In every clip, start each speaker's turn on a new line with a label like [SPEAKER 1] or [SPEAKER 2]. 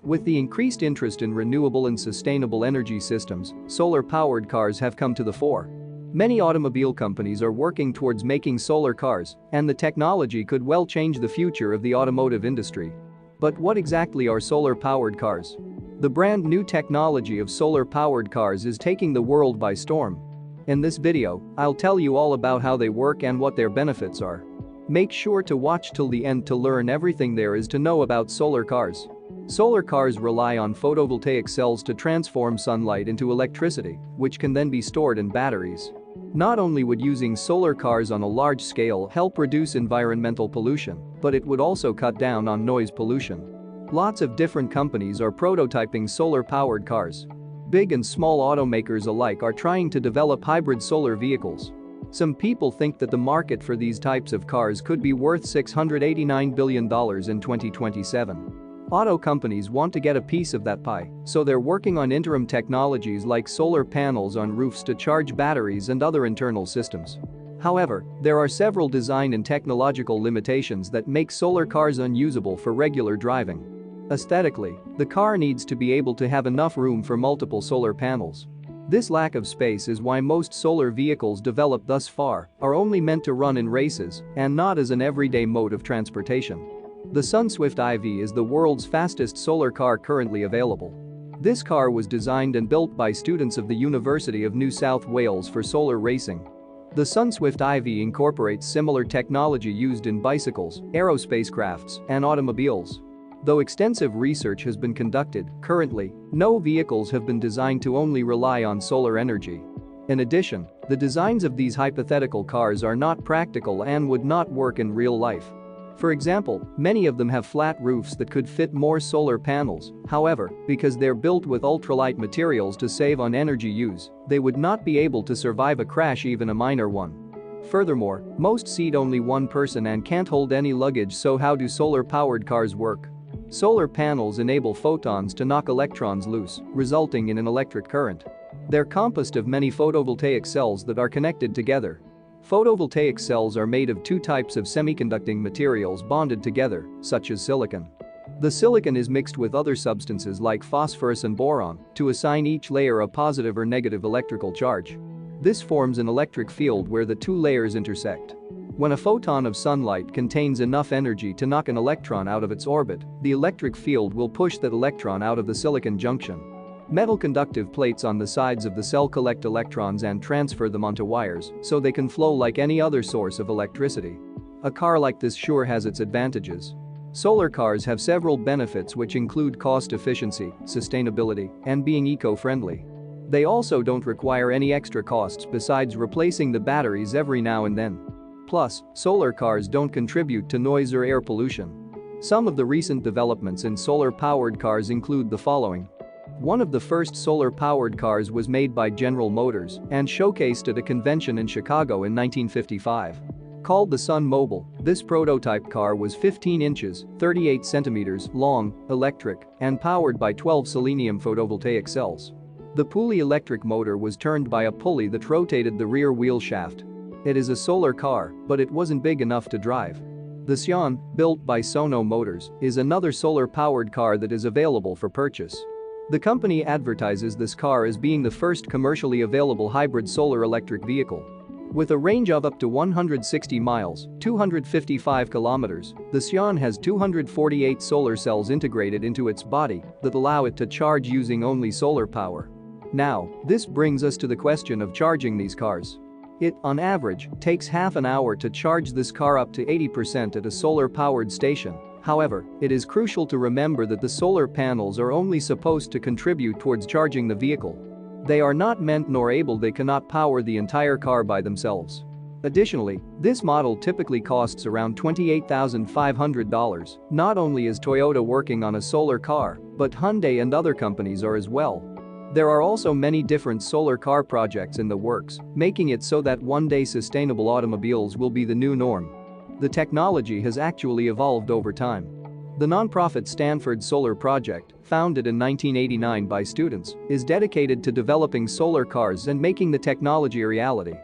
[SPEAKER 1] With the increased interest in renewable and sustainable energy systems, solar-powered cars have come to the fore. Many automobile companies are working towards making solar cars, and the technology could well change the future of the automotive industry. But what exactly are solar-powered cars? The brand new technology of solar-powered cars is taking the world by storm. In this video, I'll tell you all about how they work and what their benefits are. Make sure to watch till the end to learn everything there is to know about solar cars. Solar cars rely on photovoltaic cells to transform sunlight into electricity, which can then be stored in batteries. Not only would using solar cars on a large scale help reduce environmental pollution, but it would also cut down on noise pollution. Lots of different companies are prototyping solar-powered cars. Big and small automakers alike are trying to develop hybrid solar vehicles. Some people think that the market for these types of cars could be worth $689 billion in 2027. Auto companies want to get a piece of that pie, so they're working on interim technologies like solar panels on roofs to charge batteries and other internal systems. However, there are several design and technological limitations that make solar cars unusable for regular driving. Aesthetically, the car needs to be able to have enough room for multiple solar panels. This lack of space is why most solar vehicles developed thus far are only meant to run in races and not as an everyday mode of transportation. The SunSwift IV is the world's fastest solar car currently available. This car was designed and built by students of the University of New South Wales for solar racing. The SunSwift IV incorporates similar technology used in bicycles, aerospace crafts, and automobiles. Though extensive research has been conducted, currently, no vehicles have been designed to only rely on solar energy. In addition, the designs of these hypothetical cars are not practical and would not work in real life. For example, many of them have flat roofs that could fit more solar panels. However, because they're built with ultralight materials to save on energy use, they would not be able to survive a crash, even a minor one. Furthermore, most seat only one person and can't hold any luggage, so how do solar-powered cars work? Solar panels enable photons to knock electrons loose, resulting in an electric current. They're composed of many photovoltaic cells that are connected together. Photovoltaic cells are made of two types of semiconducting materials bonded together, such as silicon. The silicon is mixed with other substances like phosphorus and boron to assign each layer a positive or negative electrical charge. This forms an electric field where the two layers intersect. When a photon of sunlight contains enough energy to knock an electron out of its orbit, the electric field will push that electron out of the silicon junction. Metal conductive plates on the sides of the cell collect electrons and transfer them onto wires so they can flow like any other source of electricity. A car like this sure has its advantages. Solar cars have several benefits which include cost efficiency, sustainability, and being eco-friendly. They also don't require any extra costs besides replacing the batteries every now and then. Plus, solar cars don't contribute to noise or air pollution. Some of the recent developments in solar-powered cars include the following. One of the first solar-powered cars was made by General Motors and showcased at a convention in Chicago in 1955. Called the Sun Mobile, this prototype car was 15 inches, 38 centimeters long, electric, and powered by 12 selenium photovoltaic cells. The pulley electric motor was turned by a pulley that rotated the rear wheel shaft. It is a solar car, but it wasn't big enough to drive. The Sion, built by Sono Motors, is another solar-powered car that is available for purchase. The company advertises this car as being the first commercially available hybrid solar-electric vehicle. With a range of up to 160 miles, 255 kilometers, the Sion has 248 solar cells integrated into its body that allow it to charge using only solar power. Now, this brings us to the question of charging these cars. It, on average, takes half an hour to charge this car up to 80% at a solar-powered station. However, it is crucial to remember that the solar panels are only supposed to contribute towards charging the vehicle. They are not meant nor able they cannot power the entire car by themselves. Additionally, this model typically costs around $28,500. Not only is Toyota working on a solar car, but Hyundai and other companies are as well. There are also many different solar car projects in the works, making it so that one day sustainable automobiles will be the new norm. The technology has actually evolved over time. The nonprofit Stanford Solar Project, founded in 1989 by students, is dedicated to developing solar cars and making the technology a reality.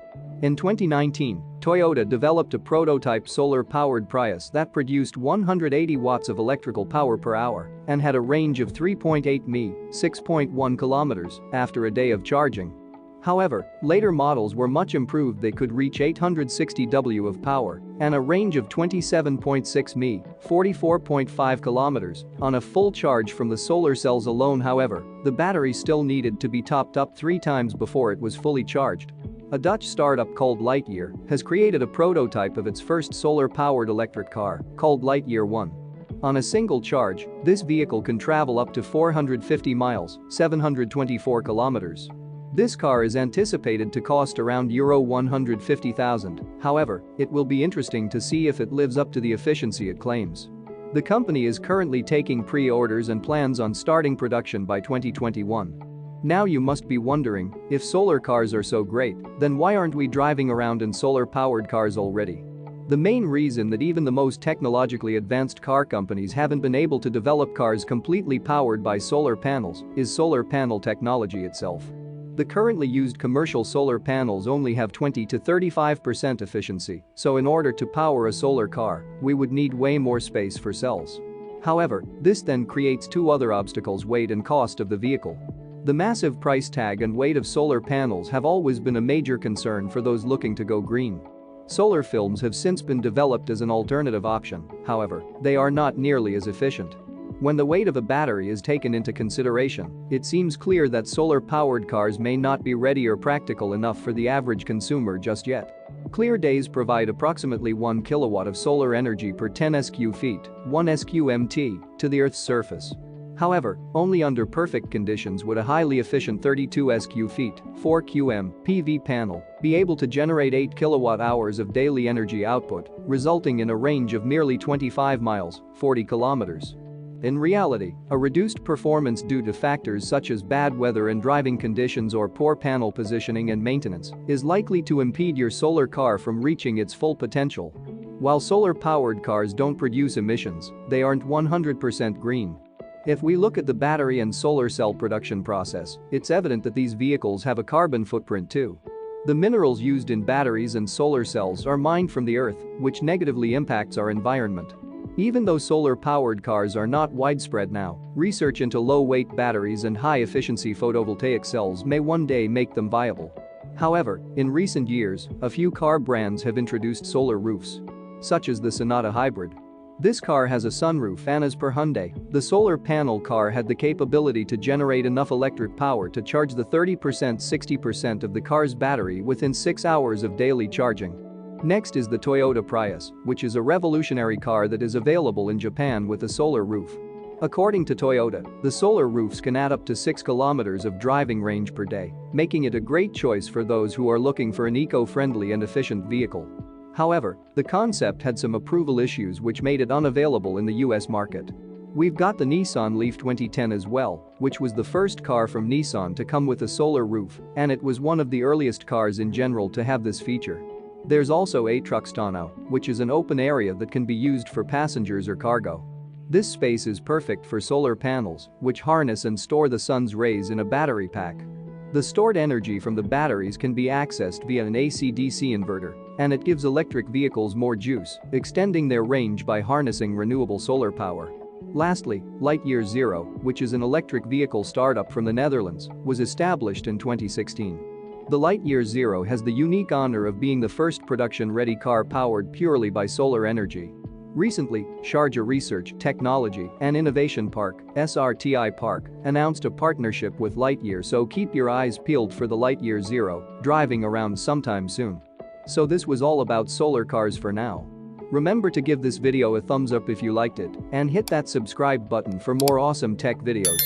[SPEAKER 1] In 2019, Toyota developed a prototype solar-powered Prius that produced 180 watts of electrical power per hour and had a range of 3.8 mi, 6.1 kilometers, after a day of charging. However, later models were much improved. They could reach 860 W of power and a range of 27.6 mi, 44.5 kilometers, on a full charge from the solar cells alone. However, the battery still needed to be topped up 3 times before it was fully charged. A Dutch startup called Lightyear has created a prototype of its first solar-powered electric car, called Lightyear 1. On a single charge, this vehicle can travel up to 450 miles, 724 kilometers. This car is anticipated to cost around €150,000, however, it will be interesting to see if it lives up to the efficiency it claims. The company is currently taking pre-orders and plans on starting production by 2021. Now you must be wondering, if solar cars are so great, then why aren't we driving around in solar-powered cars already? The main reason that even the most technologically advanced car companies haven't been able to develop cars completely powered by solar panels is solar panel technology itself. The currently used commercial solar panels only have 20 to 35% efficiency, so in order to power a solar car, we would need way more space for cells. However, this then creates 2 other obstacles: weight and cost of the vehicle. The massive price tag and weight of solar panels have always been a major concern for those looking to go green. Solar films have since been developed as an alternative option, however, they are not nearly as efficient. When the weight of a battery is taken into consideration, it seems clear that solar-powered cars may not be ready or practical enough for the average consumer just yet. Clear days provide approximately 1 kilowatt of solar energy per 10 SQ feet, 1 SQMT, to the Earth's surface. However, only under perfect conditions would a highly efficient 32 SQ feet, 4 QM, PV panel be able to generate 8 kilowatt-hours of daily energy output, resulting in a range of merely 25 miles, 40 kilometers. In reality, a reduced performance due to factors such as bad weather and driving conditions or poor panel positioning and maintenance is likely to impede your solar car from reaching its full potential. While solar-powered cars don't produce emissions, they aren't 100% green. If we look at the battery and solar cell production process, it's evident that these vehicles have a carbon footprint too. The minerals used in batteries and solar cells are mined from the earth, which negatively impacts our environment. Even though solar-powered cars are not widespread now, research into low-weight batteries and high-efficiency photovoltaic cells may one day make them viable. However, in recent years, a few car brands have introduced solar roofs, such as the Sonata Hybrid. This car has a sunroof, and as per Hyundai, the solar panel car had the capability to generate enough electric power to charge the 30%-60% of the car's battery within 6 hours of daily charging. Next is the Toyota Prius, which is a revolutionary car that is available in Japan with a solar roof. According to Toyota, the solar roofs can add up to 6 kilometers of driving range per day, making it a great choice for those who are looking for an eco-friendly and efficient vehicle. However, the concept had some approval issues which made it unavailable in the US market. We've got the Nissan Leaf 2010 as well, which was the first car from Nissan to come with a solar roof, and it was one of the earliest cars in general to have this feature. There's also a Truckstano, which is an open area that can be used for passengers or cargo. This space is perfect for solar panels, which harness and store the sun's rays in a battery pack. The stored energy from the batteries can be accessed via an AC/DC inverter, and it gives electric vehicles more juice, extending their range by harnessing renewable solar power. Lastly, Lightyear Zero, which is an electric vehicle startup from the Netherlands, was established in 2016. The Lightyear Zero has the unique honor of being the first production-ready car powered purely by solar energy. Recently, Sharjah Research, Technology and Innovation Park (SRTI Park) announced a partnership with Lightyear, so keep your eyes peeled for the Lightyear Zero driving around sometime soon. So this was all about solar cars for now. Remember to give this video a thumbs up if you liked it and hit that subscribe button for more awesome tech videos.